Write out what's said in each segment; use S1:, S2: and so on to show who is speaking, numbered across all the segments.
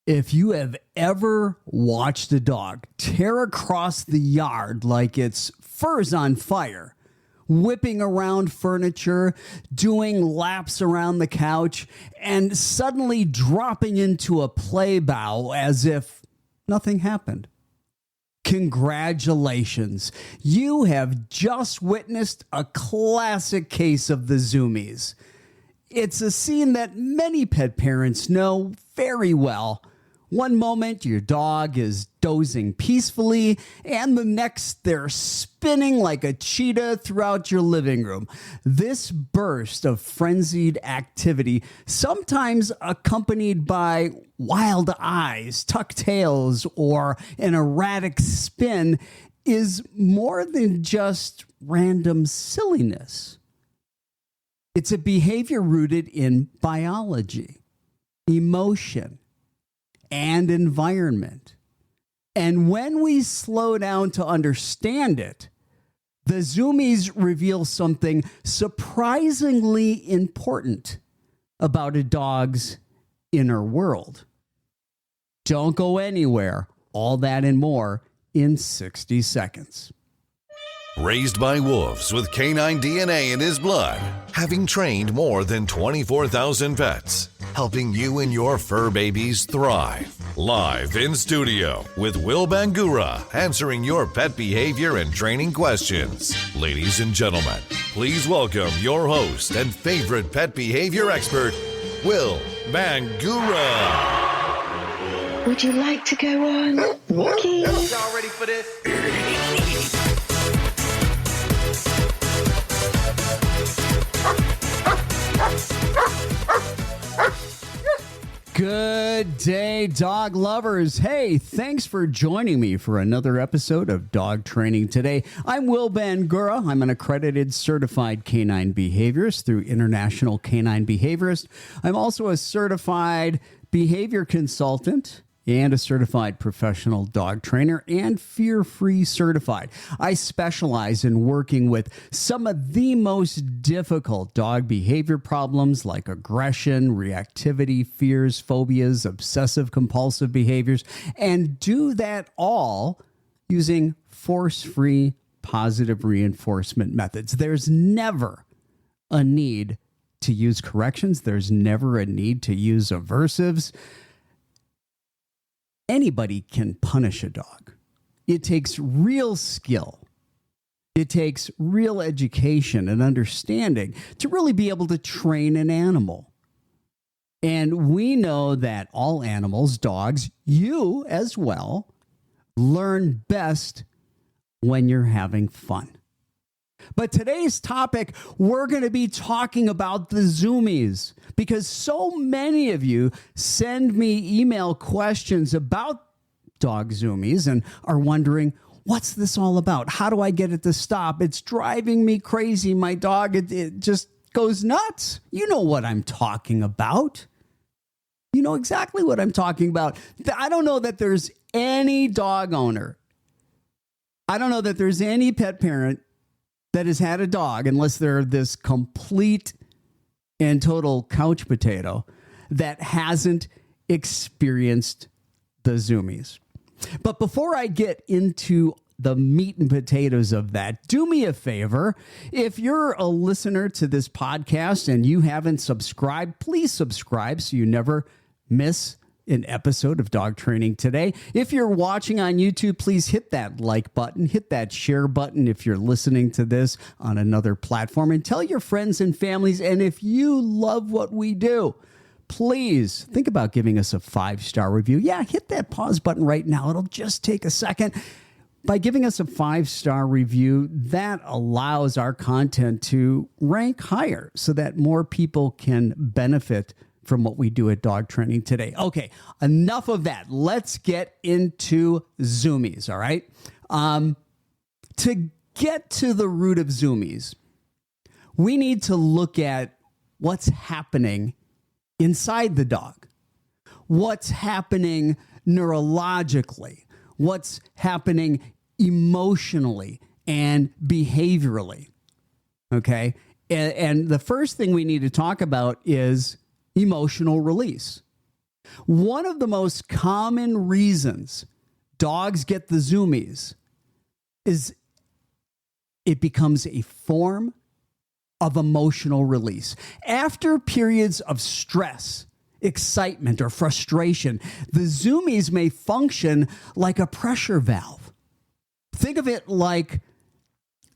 S1: If you have ever watched a dog tear across the yard like its fur's on fire, whipping around furniture, doing laps around the couch, and suddenly dropping into a play bow as if nothing happened, congratulations. You have just witnessed a classic case of the Zoomies. It's a scene that many pet parents know very well. One moment, your dog is dozing peacefully, and the next, they're spinning like a cheetah throughout your living room. This burst of frenzied activity, sometimes accompanied by wild eyes, tucked tails, or an erratic spin, is more than just random silliness. It's a behavior rooted in biology, emotion, and environment. And when we slow down to understand it, the Zoomies reveal something surprisingly important about a dog's inner world. Don't go anywhere. All that and more in 60 seconds.
S2: Raised by wolves with canine DNA in his blood, having trained more than 24,000 pets, helping you and your fur babies thrive. Live in studio with Will Bangura, answering your pet behavior and training questions. Ladies and gentlemen, please welcome your host and favorite pet behavior expert, Will Bangura.
S3: Would you like to go on walking?
S4: Y'all ready for this?
S1: Good day, dog lovers. Hey, thanks for joining me for another episode of Dog Training Today. I'm Will Bangura. I'm an accredited certified canine behaviorist through International Canine Behaviorist. I'm also a certified behavior consultant and a certified professional dog trainer and fear-free certified. I specialize in working with some of the most difficult dog behavior problems like aggression, reactivity, fears, phobias, obsessive-compulsive behaviors, and do that all using force-free positive reinforcement methods. There's never a need to use corrections. There's never a need to use aversives. Anybody can punish a dog. It takes real skill. It takes real education and understanding to really be able to train an animal. And we know that all animals, dogs, you as well, learn best when you're having fun. But today's topic, we're going to be talking about the Zoomies because so many of you send me email questions about dog Zoomies and are wondering, what's this all about? How do I get it to stop? It's driving me crazy. My dog, it just goes nuts. You know what I'm talking about. You know exactly what I'm talking about. I don't know that there's any dog owner. I don't know that there's any pet parent that has had a dog, unless they're this complete and total couch potato, that hasn't experienced the Zoomies. But before I get into the meat and potatoes of that, do me a favor. If you're a listener to this podcast and you haven't subscribed, please subscribe so you never miss an episode of Dog Training Today. If you're watching on YouTube, please hit that like button, hit that share button if you're listening to this on another platform, and tell your friends and families. And if you love what we do, please think about giving us a 5-star review. Yeah, hit that pause button right now. It'll just take a second. By giving us a 5-star review, that allows our content to rank higher so that more people can benefit from what we do at Dog Training Today. Okay, enough of that. Let's get into Zoomies, all right? To get to the root of Zoomies, we need to look at what's happening inside the dog, what's happening neurologically, what's happening emotionally and behaviorally, okay? And the first thing we need to talk about is emotional release. One of the most common reasons dogs get the zoomies is it becomes a form of emotional release. After periods of stress, excitement, or frustration, the zoomies may function like a pressure valve. Think of it like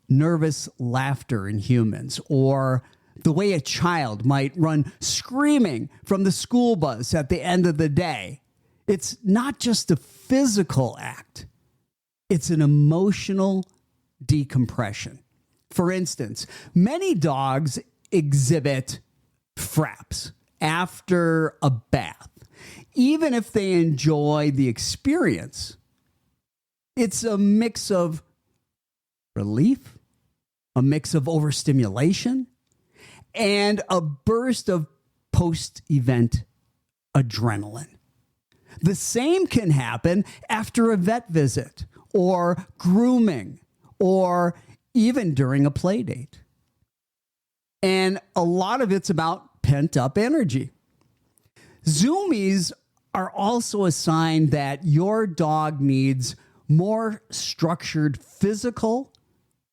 S1: nervous laughter in humans, or the way a child might run screaming from the school bus at the end of the day. It's not just a physical act, it's an emotional decompression. For instance, many dogs exhibit fraps after a bath, even if they enjoy the experience. It's a mix of relief, a mix of overstimulation, and a burst of post-event adrenaline. The same can happen after a vet visit, or grooming, or even during a play date. And a lot of it's about pent-up energy. Zoomies are also a sign that your dog needs more structured physical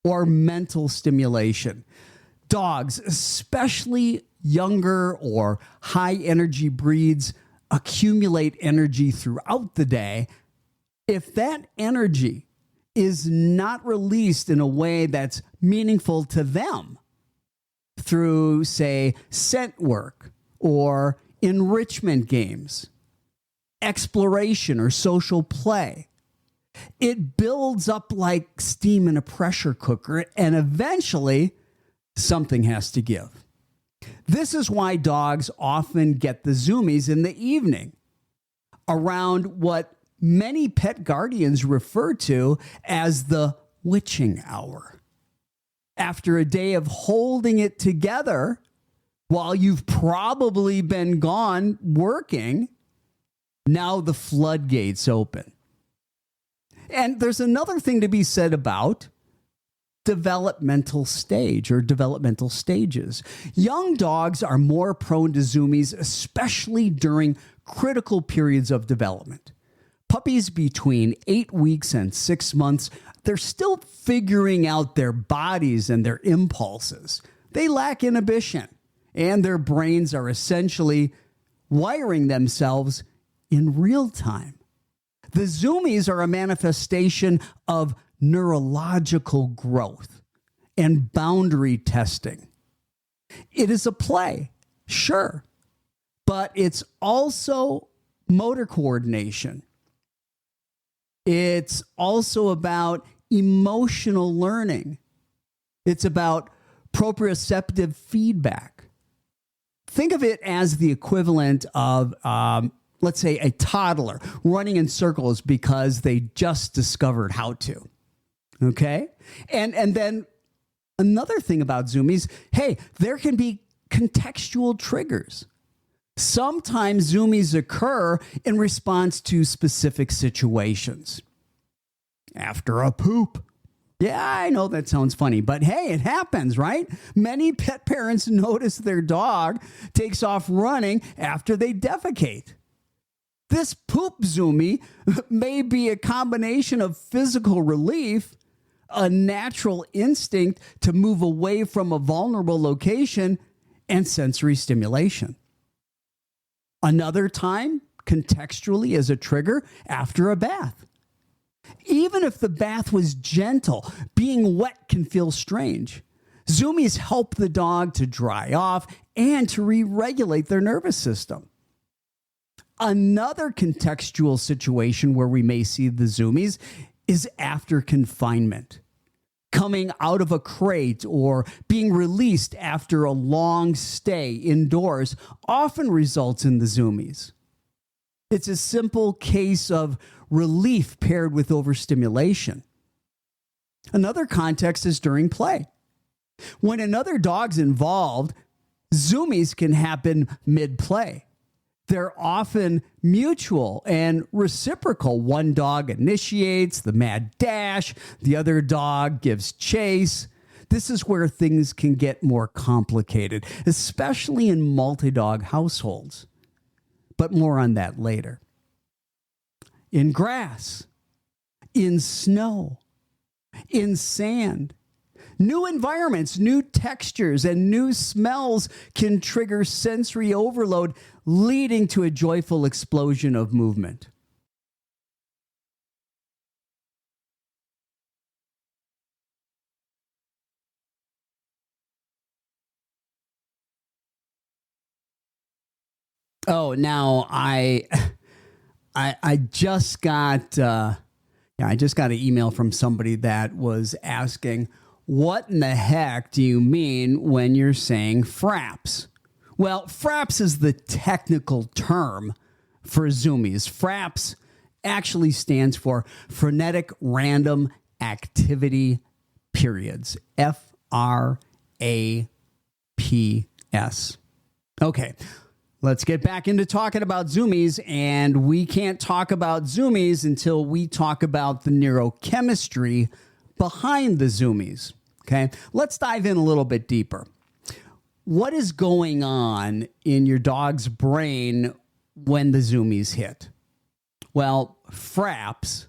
S1: or mental stimulation. Dogs, especially younger or high energy breeds, accumulate energy throughout the day. If that energy is not released in a way that's meaningful to them through, say, scent work or enrichment games, exploration, or social play, it builds up like steam in a pressure cooker, and eventually something has to give. This is why dogs often get the zoomies in the evening, around what many pet guardians refer to as the witching hour. After a day of holding it together while you've probably been gone working, now the floodgates open. And there's another thing to be said about developmental stage or developmental stages. Young dogs are more prone to zoomies, especially during critical periods of development. Puppies between 8 weeks and 6 months, they're still figuring out their bodies and their impulses. They lack inhibition, and their brains are essentially wiring themselves in real time. The zoomies are a manifestation of neurological growth and boundary testing. It is a play, sure, but it's also motor coordination. It's also about emotional learning. It's about proprioceptive feedback. Think of it as the equivalent of, let's say, a toddler running in circles because they just discovered how to. Okay? And then another thing about zoomies, hey, there can be contextual triggers. Sometimes zoomies occur in response to specific situations. After a poop. Yeah, I know that sounds funny, but hey, it happens, right? Many pet parents notice their dog takes off running after they defecate. This poop zoomie may be a combination of physical relief, a natural instinct to move away from a vulnerable location, and sensory stimulation. Another time, contextually as a trigger, after a bath. Even if the bath was gentle, being wet can feel strange. Zoomies help the dog to dry off and to re-regulate their nervous system. Another contextual situation where we may see the zoomies is after confinement. Coming out of a crate or being released after a long stay indoors often results in the zoomies. It's a simple case of relief paired with overstimulation. Another context is during play. When another dog's involved, zoomies can happen mid-play. They're often mutual and reciprocal. One dog initiates the mad dash, the other dog gives chase. This is where things can get more complicated, especially in multi-dog households. But more on that later. In grass, in snow, in sand, new environments, new textures, and new smells can trigger sensory overload, leading to a joyful explosion of movement. Oh, now I just got I just got an email from somebody that was asking, what in the heck do you mean when you're saying fraps? Well, fraps is the technical term for Zoomies. Fraps actually stands for frenetic random activity periods. FRAPS. Okay. Let's get back into talking about Zoomies, and we can't talk about Zoomies until we talk about the neurochemistry behind the Zoomies. Okay, let's dive in a little bit deeper. What is going on in your dog's brain when the Zoomies hit? Well, fraps,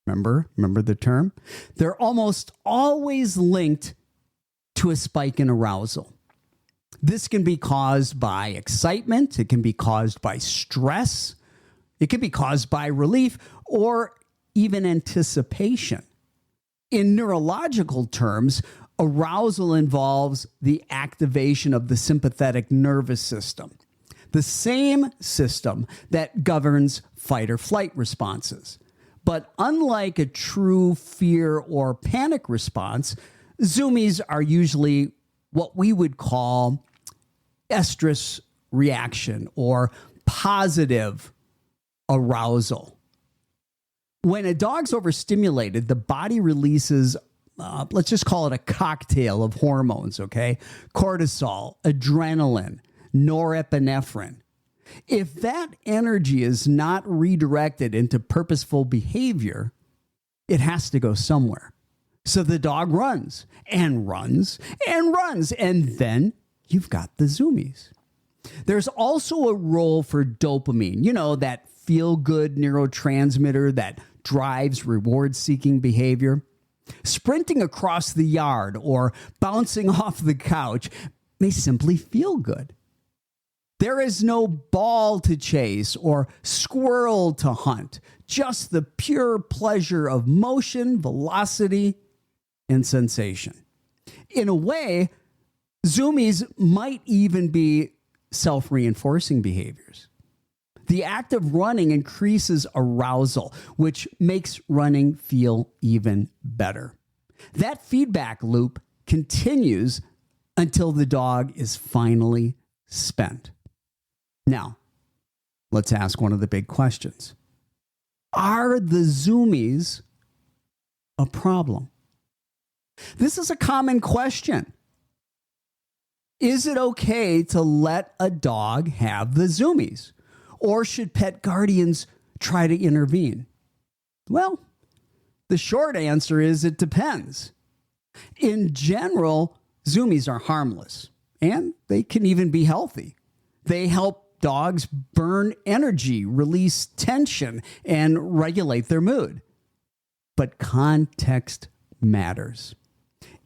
S1: remember the term? They're almost always linked to a spike in arousal. This can be caused by excitement. It can be caused by stress. It can be caused by relief or even anticipation. In neurological terms, arousal involves the activation of the sympathetic nervous system, the same system that governs fight or flight responses. But unlike a true fear or panic response, Zoomies are usually what we would call estrus reaction or positive arousal. When a dog's overstimulated, the body releases, let's just call it a cocktail of hormones, okay? Cortisol, adrenaline, norepinephrine. If that energy is not redirected into purposeful behavior, it has to go somewhere. So the dog runs and runs and runs, and then you've got the Zoomies. There's also a role for dopamine, that feel-good neurotransmitter that drives reward-seeking behavior. Sprinting across the yard or bouncing off the couch may simply feel good. There is no ball to chase or squirrel to hunt, just the pure pleasure of motion, velocity, and sensation. In a way, Zoomies might even be self-reinforcing behaviors. The act of running increases arousal, which makes running feel even better. That feedback loop continues until the dog is finally spent. Now, let's ask one of the big questions. Are the Zoomies a problem? This is a common question. Is it okay to let a dog have the Zoomies? Or should pet guardians try to intervene? Well, the short answer is it depends. In general, Zoomies are harmless, and they can even be healthy. They help dogs burn energy, release tension, and regulate their mood. But context matters.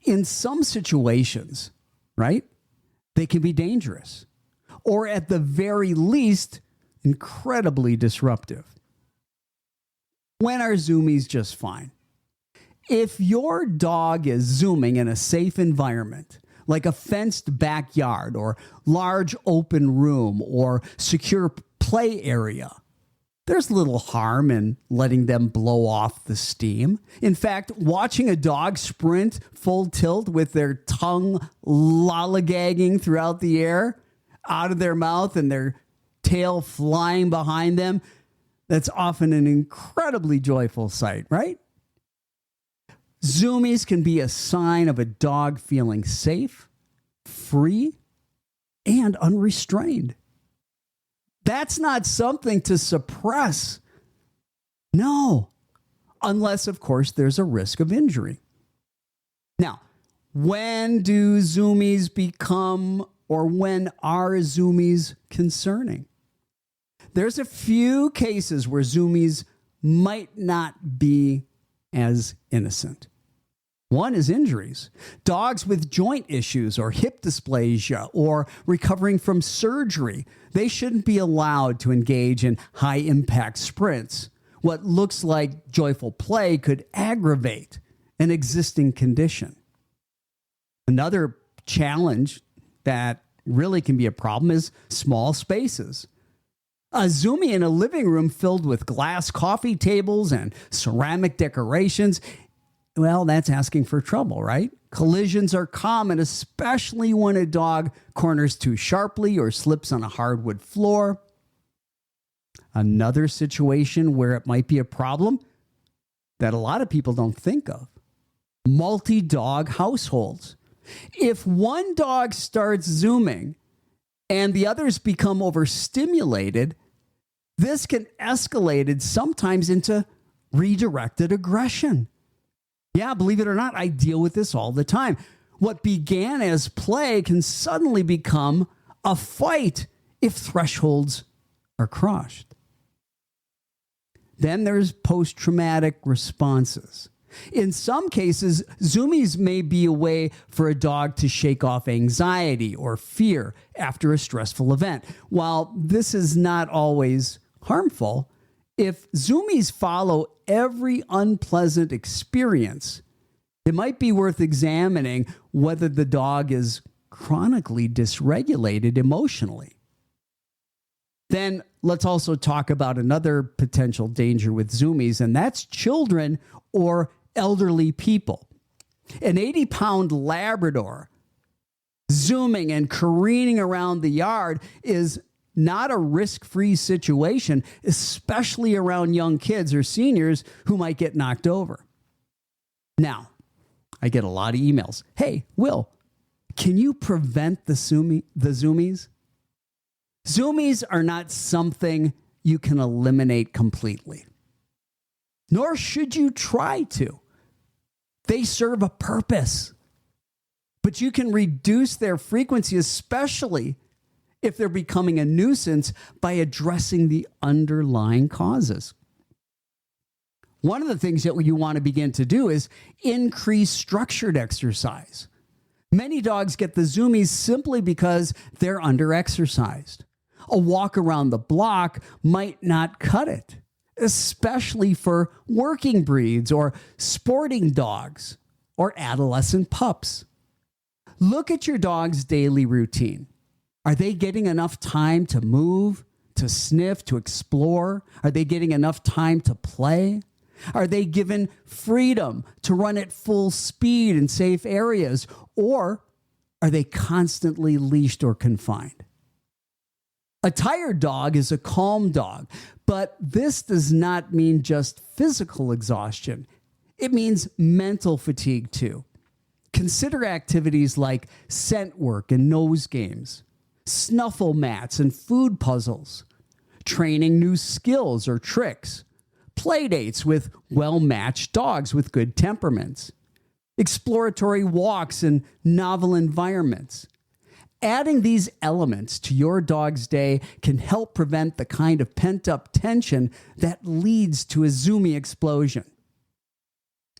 S1: In some situations, right, they can be dangerous, or at the very least, incredibly disruptive. When are Zoomies just fine? If your dog is zooming in a safe environment, like a fenced backyard or large open room or secure play area, there's little harm in letting them blow off the steam. In fact, watching a dog sprint full tilt with their tongue lollygagging throughout the air, out of their mouth and their tail flying behind them, that's often an incredibly joyful sight, right? Zoomies can be a sign of a dog feeling safe, free, and unrestrained. That's not something to suppress. No, unless, of course, there's a risk of injury. Now, when do Zoomies become, or when are Zoomies concerning? there's a few cases where Zoomies might not be as innocent. One is injuries. Dogs with joint issues or hip dysplasia or recovering from surgery, they shouldn't be allowed to engage in high-impact sprints. What looks like joyful play could aggravate an existing condition. Another challenge that really can be a problem is small spaces. A Zoomie in a living room filled with glass coffee tables and ceramic decorations, well, that's asking for trouble, right? Collisions are common, especially when a dog corners too sharply or slips on a hardwood floor. Another situation where it might be a problem that a lot of people don't think of: multi-dog households. If one dog starts zooming and the others become overstimulated, this can escalate sometimes into redirected aggression. Yeah, believe it or not, I deal with this all the time. What began as play can suddenly become a fight if thresholds are crossed. Then there's post-traumatic responses. In some cases, Zoomies may be a way for a dog to shake off anxiety or fear after a stressful event. While this is not always harmful, if Zoomies follow every unpleasant experience, it might be worth examining whether the dog is chronically dysregulated emotionally. Then let's also talk about another potential danger with Zoomies, and that's children or elderly people. An 80-pound Labrador zooming and careening around the yard is not a risk-free situation, especially around young kids or seniors who might get knocked over. Now, I get a lot of emails. Hey, Will, can you prevent the Zoomies? Zoomies are not something you can eliminate completely, nor should you try to. They serve a purpose, but you can reduce their frequency, especially if they're becoming a nuisance, by addressing the underlying causes. One of the things that you want to begin to do is increase structured exercise. Many dogs get the Zoomies simply because they're under-exercised. A walk around the block might not cut it, especially for working breeds or sporting dogs or adolescent pups. Look at your dog's daily routine. Are they getting enough time to move, to sniff, to explore? Are they getting enough time to play? Are they given freedom to run at full speed in safe areas? Or are they constantly leashed or confined? A tired dog is a calm dog, but this does not mean just physical exhaustion. It means mental fatigue too. Consider activities like scent work and nose games, snuffle mats and food puzzles, training new skills or tricks, play dates with well-matched dogs with good temperaments, exploratory walks in novel environments. Adding these elements to your dog's day can help prevent the kind of pent-up tension that leads to a Zoomie explosion.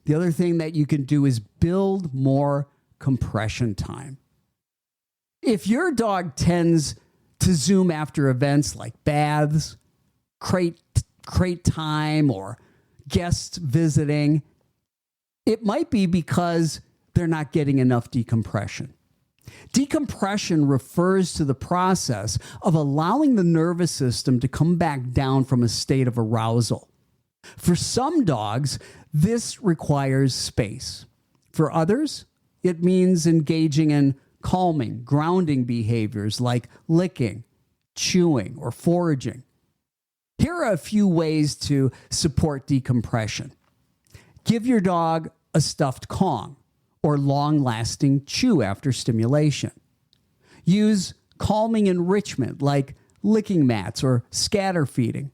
S1: The other thing that you can do is build more compression time. If your dog tends to zoom after events like baths, crate time, or guests visiting, it might be because they're not getting enough decompression. Decompression refers to the process of allowing the nervous system to come back down from a state of arousal. For some dogs, this requires space. For others, it means engaging in calming, grounding behaviors like licking, chewing, or foraging. Here are a few ways to support decompression. Give your dog a stuffed Kong or long-lasting chew after stimulation. Use calming enrichment like licking mats or scatter feeding.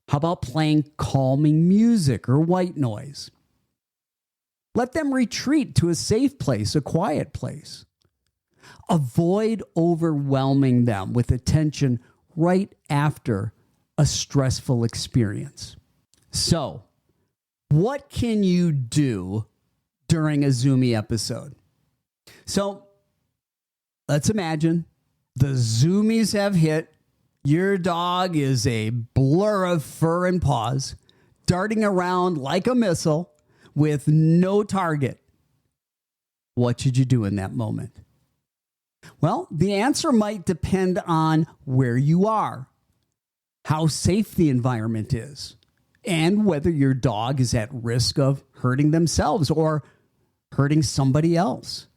S1: How about playing calming music or white noise? Let them retreat to a safe place, a quiet place. Avoid overwhelming them with attention right after a stressful experience. So, what can you do during a Zoomie episode? So, let's imagine the Zoomies have hit. Your dog is a blur of fur and paws, darting around like a missile with no target. What should you do in that moment? Well, the answer might depend on where you are, how safe the environment is, and whether your dog is at risk of hurting themselves or hurting somebody else.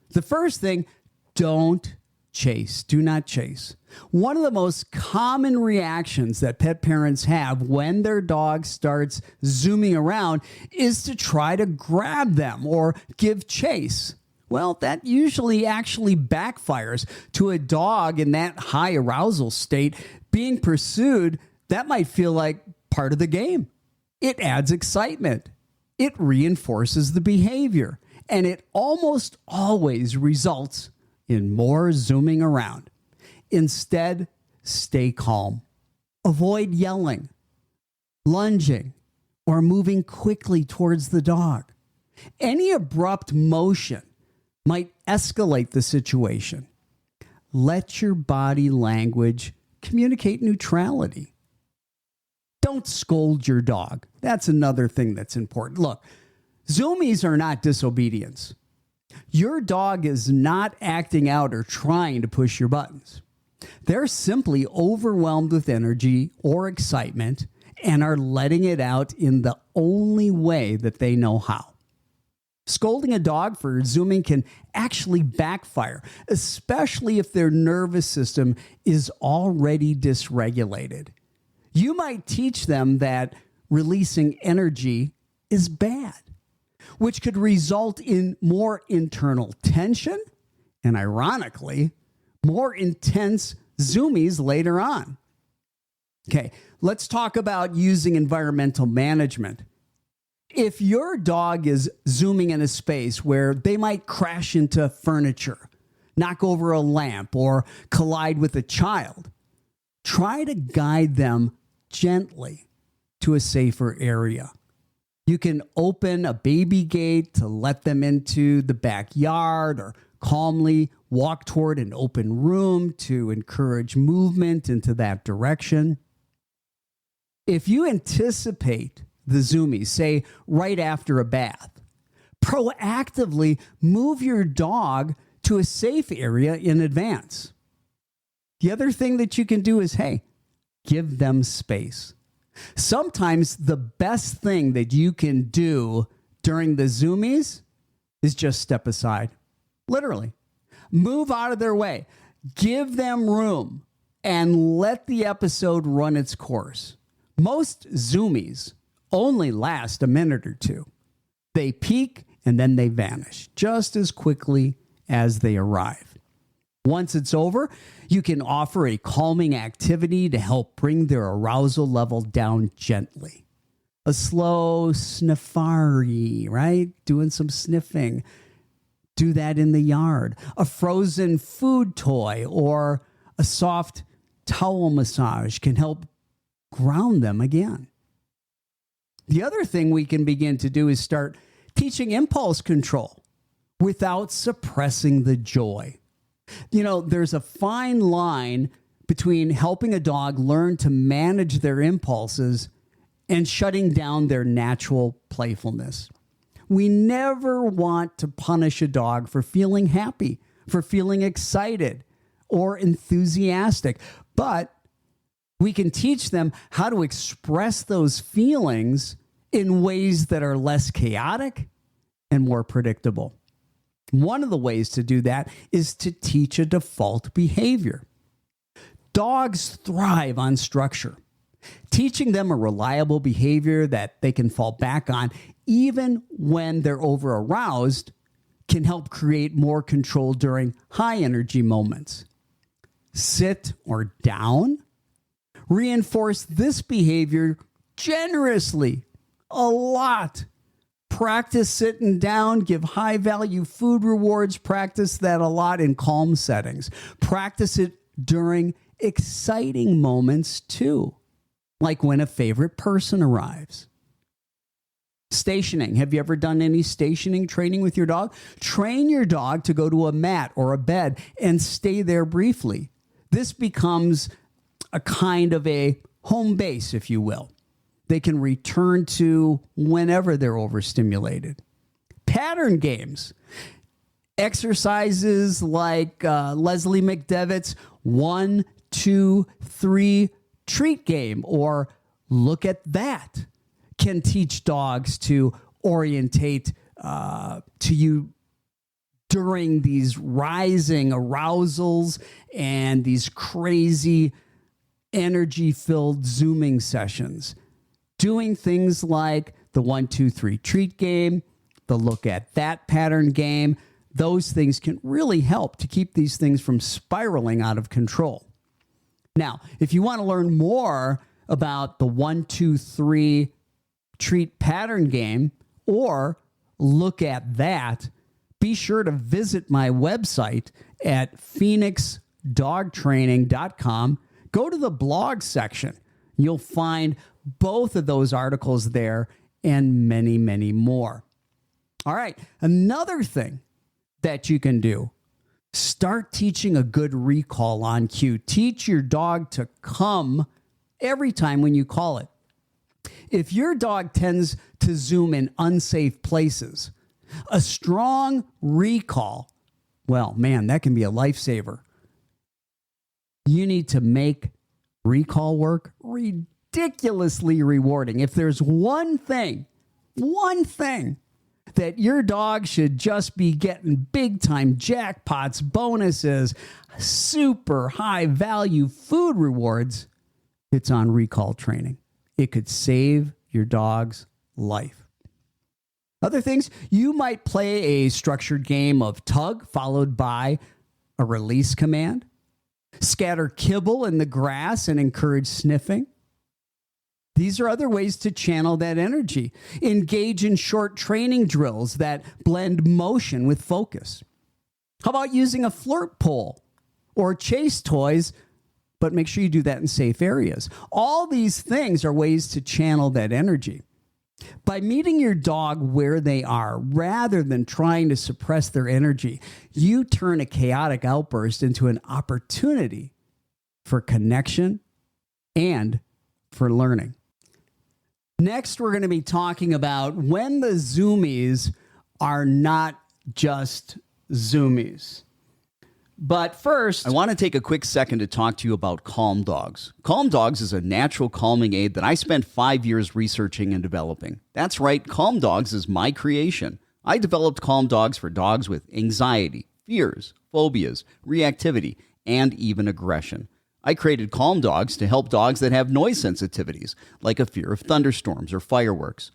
S1: The first thing, don't chase. Do not chase. One of the most common reactions that pet parents have when their dog starts zooming around is to try to grab them or give chase. Well, that usually actually backfires. To a dog in that high arousal state, being pursued, that might feel like part of the game. It adds excitement. It reinforces the behavior, and it almost always results in more zooming around. Instead, stay calm. Avoid yelling, lunging, or moving quickly towards the dog. Any abrupt motion might escalate the situation. Let your body language communicate neutrality. Don't scold your dog. That's another thing that's important. Look, Zoomies are not disobedience. Your dog is not acting out or trying to push your buttons. They're simply overwhelmed with energy or excitement and are letting it out in the only way that they know how. Scolding a dog for zooming can actually backfire, especially if their nervous system is already dysregulated. You might teach them that releasing energy is bad, which could result in more internal tension and, ironically, more intense zoomies later on. Okay, let's talk about using environmental management. If your dog is zooming in a space where they might crash into furniture, knock over a lamp, or collide with a child, try to guide them gently to a safer area. You can open a baby gate to let them into the backyard, or calmly walk toward an open room to encourage movement into that direction. If you anticipate the Zoomies, say right after a bath, proactively move your dog to a safe area in advance. The other thing that you can do is, hey, give them space. Sometimes the best thing that you can do during the Zoomies is just step aside. Literally. Move out of their way. Give them room and let the episode run its course. Most Zoomies only last a minute or two. They peak and then they vanish just as quickly as they arrive. Once it's over, you can offer a calming activity to help bring their arousal level down gently. A slow sniffari, right? Doing some sniffing. Do that in the yard. A frozen food toy or a soft towel massage can help ground them again. The other thing we can begin to do is start teaching impulse control without suppressing the joy. You know, there's a fine line between helping a dog learn to manage their impulses and shutting down their natural playfulness. We never want to punish a dog for feeling happy, for feeling excited or enthusiastic, but we can teach them how to express those feelings in ways that are less chaotic and more predictable. One of the ways to do that is to teach a default behavior. Dogs thrive on structure. Teaching them a reliable behavior that they can fall back on, even when they're over-aroused, can help create more control during high-energy moments. Sit or down. Reinforce this behavior generously, a lot. Practice sitting down, give high-value food rewards. Practice that a lot in calm settings. Practice it during exciting moments too. like when a favorite person arrives. Stationing. Have you ever done any stationing training with your dog? Train your dog to go to a mat or a bed and stay there briefly. This becomes a kind of a home base, if you will. They can return to whenever they're overstimulated. Pattern games. Exercises like Leslie McDevitt's 1, 2, 3 treat game or look at that can teach dogs to orientate to you during these rising arousals and these crazy energy-filled zooming sessions. Doing things like the 1, 2, 3 treat game, the look at that pattern game, those things can really help to keep these things from spiraling out of control. Now, if you want to learn more about the 1, 2, 3 treat pattern game or look at that, be sure to visit my website at phoenixdogtraining.com. Go to the blog section. You'll find both of those articles there and many, many more. All right, another thing that you can do, start teaching a good recall on cue. Teach your dog to come every time when you call it. If your dog tends to zoom in unsafe places, a strong recall, well, man, that can be a lifesaver. You need to make recall work ridiculously rewarding. If there's one thing that your dog should just be getting big time jackpots, bonuses, super high value food rewards, it's on recall training. It could save your dog's life. Other things, you might play a structured game of tug followed by a release command. Scatter kibble in the grass and encourage sniffing. These are other ways to channel that energy. Engage in short training drills that blend motion with focus. How about using a flirt pole or chase toys, but make sure you do that in safe areas. All these things are ways to channel that energy. By meeting your dog where they are, rather than trying to suppress their energy, you turn a chaotic outburst into an opportunity for connection and for learning. Next, we're going to be talking about when the Zoomies are not just Zoomies. But first, I want to take a quick second to talk to you about Calm Dogs. Calm Dogs is a natural calming aid that I spent 5 years researching and developing. That's right, Calm Dogs is my creation. I developed Calm Dogs for dogs with anxiety, fears, phobias, reactivity, and even aggression. I created Calm Dogs to help dogs that have noise sensitivities, like a fear of thunderstorms or fireworks.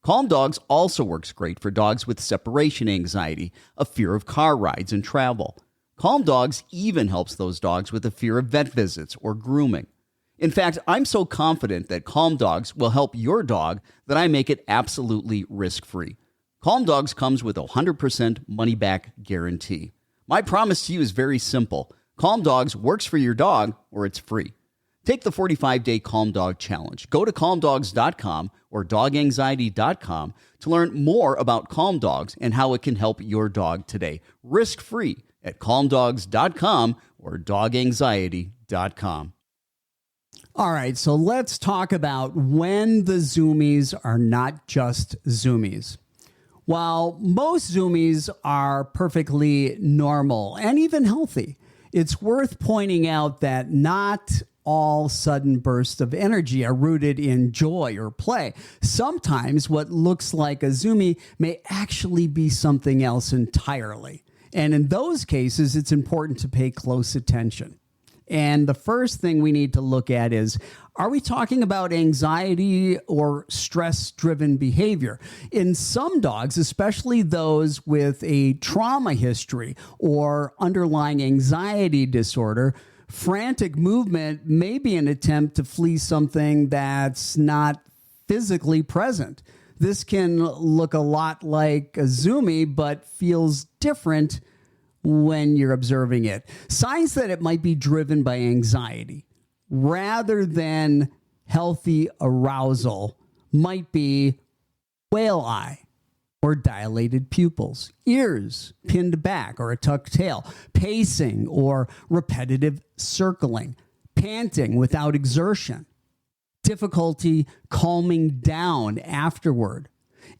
S1: Calm Dogs also works great for dogs with separation anxiety, a fear of car rides and travel. Calm Dogs even helps those dogs with a fear of vet visits or grooming. In fact, I'm so confident that Calm Dogs will help your dog that I make it absolutely risk-free. Calm Dogs comes with a 100% money-back guarantee. My promise to you is very simple. Calm Dogs works for your dog or it's free. Take the 45-day Calm Dog Challenge. Go to calmdogs.com or doganxiety.com to learn more about Calm Dogs and how it can help your dog today. Risk-free at calmdogs.com or doganxiety.com. All right, so let's talk about when the Zoomies are not just Zoomies. While most Zoomies are perfectly normal and even healthy, it's worth pointing out that not all sudden bursts of energy are rooted in joy or play. Sometimes what looks like a Zoomie may actually be something else entirely. And in those cases, it's important to pay close attention. And the first thing we need to look at is, are we talking about anxiety or stress-driven behavior? In some dogs, especially those with a trauma history or underlying anxiety disorder, frantic movement may be an attempt to flee something that's not physically present. This can look a lot like a Zoomie, but feels different when you're observing it. Signs that it might be driven by anxiety rather than healthy arousal might be whale eye or dilated pupils, ears pinned back or a tucked tail, pacing or repetitive circling, panting without exertion, difficulty calming down afterward.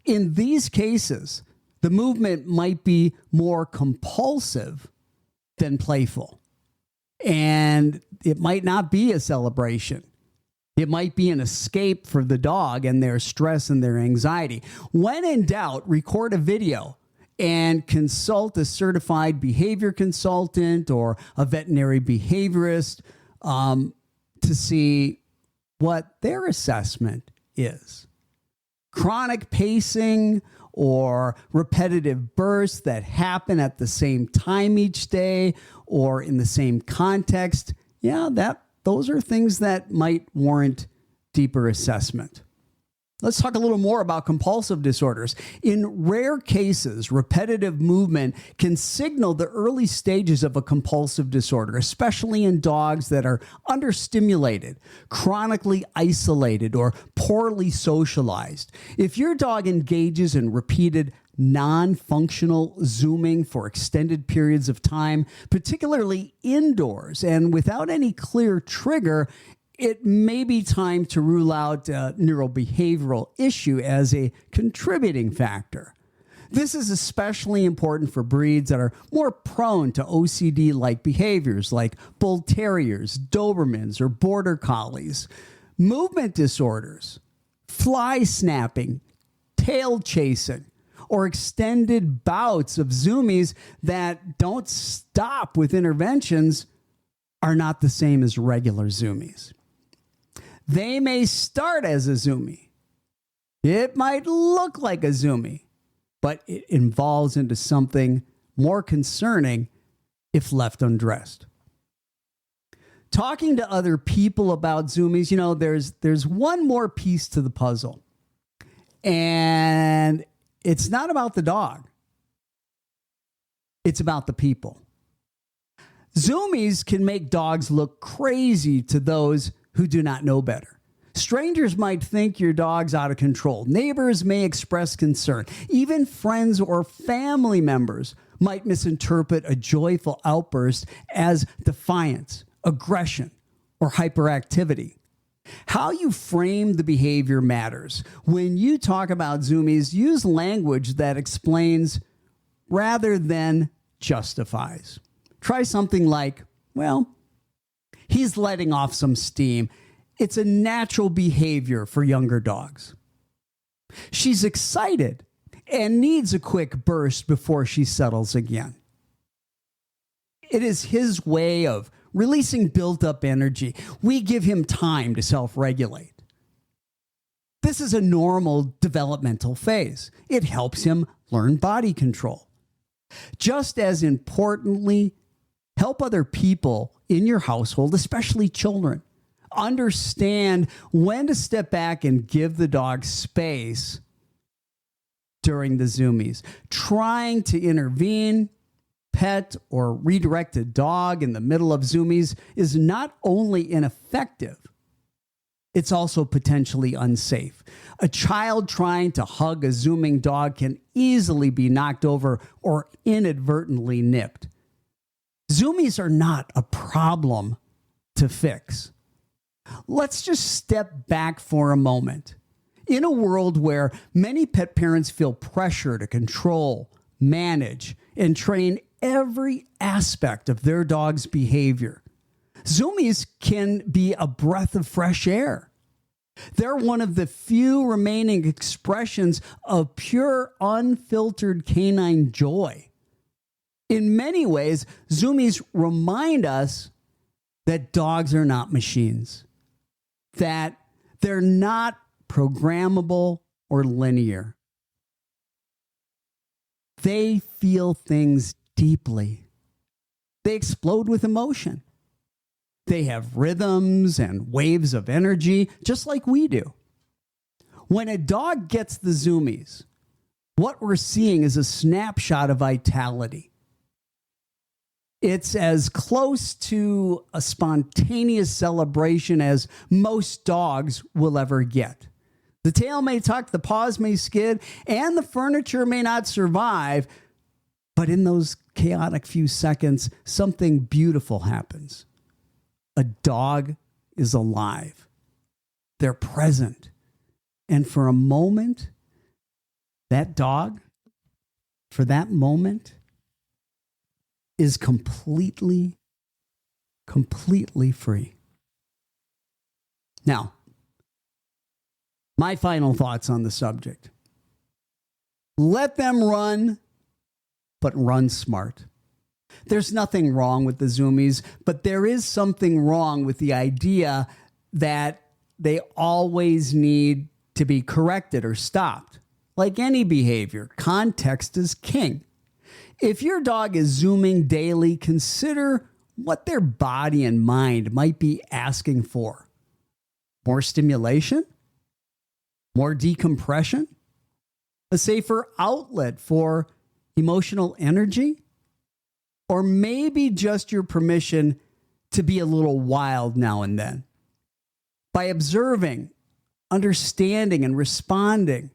S1: In these cases, the movement might be more compulsive than playful. And it might not be a celebration. It might be an escape for the dog and their stress and their anxiety. When in doubt, record a video and consult a certified behavior consultant or a veterinary behaviorist to see what their assessment is. Chronic pacing or repetitive bursts that happen at the same time each day or in the same context, those are things that might warrant deeper assessment. Let's talk a little more about compulsive disorders. In rare cases, repetitive movement can signal the early stages of a compulsive disorder, especially in dogs that are understimulated, chronically isolated, or poorly socialized. If your dog engages in repeated non-functional zooming for extended periods of time, particularly indoors and without any clear trigger, it may be time to rule out a neurobehavioral issue as a contributing factor. This is especially important for breeds that are more prone to OCD-like behaviors like bull terriers, Dobermans, or border collies. Movement disorders, fly snapping, tail chasing, or extended bouts of zoomies that don't stop with interventions are not the same as regular zoomies. They may start as a zoomie. It might look like a zoomie, but it evolves into something more concerning if left undressed. Talking to other people about zoomies, there's one more piece to the puzzle. And it's not about the dog. It's about the people. Zoomies can make dogs look crazy to those who do not know better. Strangers might think your dog's out of control. Neighbors may express concern. Even friends or family members might misinterpret a joyful outburst as defiance, aggression, or hyperactivity. How you frame the behavior matters. When you talk about zoomies, use language that explains rather than justifies. Try something like, he's letting off some steam. It's a natural behavior for younger dogs. She's excited and needs a quick burst before she settles again. It is his way of releasing built-up energy. We give him time to self-regulate. This is a normal developmental phase. It helps him learn body control. Just as importantly, help other people in your household, especially children, understand when to step back and give the dog space during the zoomies. Trying to intervene, pet, or redirect a dog in the middle of zoomies is not only ineffective, it's also potentially unsafe. A child trying to hug a zooming dog can easily be knocked over or inadvertently nipped. Zoomies are not a problem to fix. Let's just step back for a moment. In a world where many pet parents feel pressure to control, manage, and train every aspect of their dog's behavior, zoomies can be a breath of fresh air. They're one of the few remaining expressions of pure, unfiltered canine joy. In many ways, zoomies remind us that dogs are not machines, that they're not programmable or linear. They feel things deeply. They explode with emotion. They have rhythms and waves of energy, just like we do. When a dog gets the zoomies, what we're seeing is a snapshot of vitality. It's as close to a spontaneous celebration as most dogs will ever get. The tail may tuck, the paws may skid, and the furniture may not survive, but in those chaotic few seconds, something beautiful happens. A dog is alive. They're present. And for a moment, that dog, for that moment, is completely free. Now, my final thoughts on the subject. Let them run, but run smart. There's nothing wrong with the Zoomies, but there is something wrong with the idea that they always need to be corrected or stopped. Like any behavior, context is king. If your dog is zooming daily, consider what their body and mind might be asking for. More stimulation? More decompression? A safer outlet for emotional energy? Or maybe just your permission to be a little wild now and then? By observing, understanding, and responding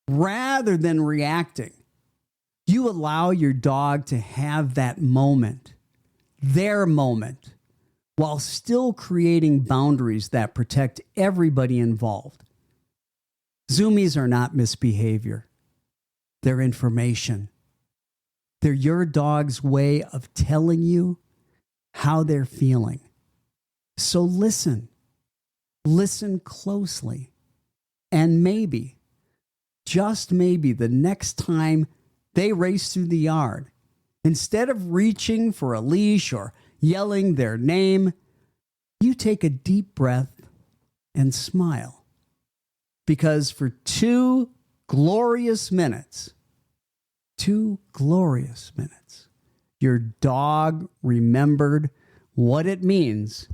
S1: rather than reacting, you allow your dog to have that moment, their moment, while still creating boundaries that protect everybody involved. Zoomies are not misbehavior. They're information. They're your dog's way of telling you how they're feeling. So listen. Listen closely. And maybe, just maybe, the next time they race through the yard, instead of reaching for a leash or yelling their name, you take a deep breath and smile. Because for 2 glorious minutes, your dog remembered what it means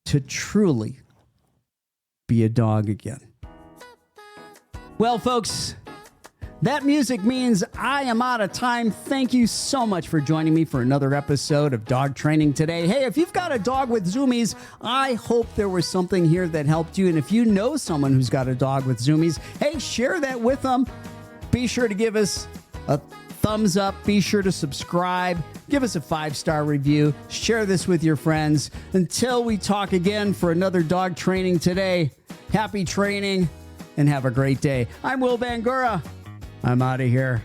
S1: to truly be a dog again. Well, folks, that music means I am out of time. Thank you so much for joining me for another episode of Dog Training Today. Hey, if you've got a dog with Zoomies, I hope there was something here that helped you. And if you know someone who's got a dog with Zoomies, hey, share that with them. Be sure to give us a thumbs up. Be sure to subscribe. Give us a 5-star review. Share this with your friends. Until we talk again for another Dog Training Today, happy training and have a great day. I'm Will Bangura. I'm out of here.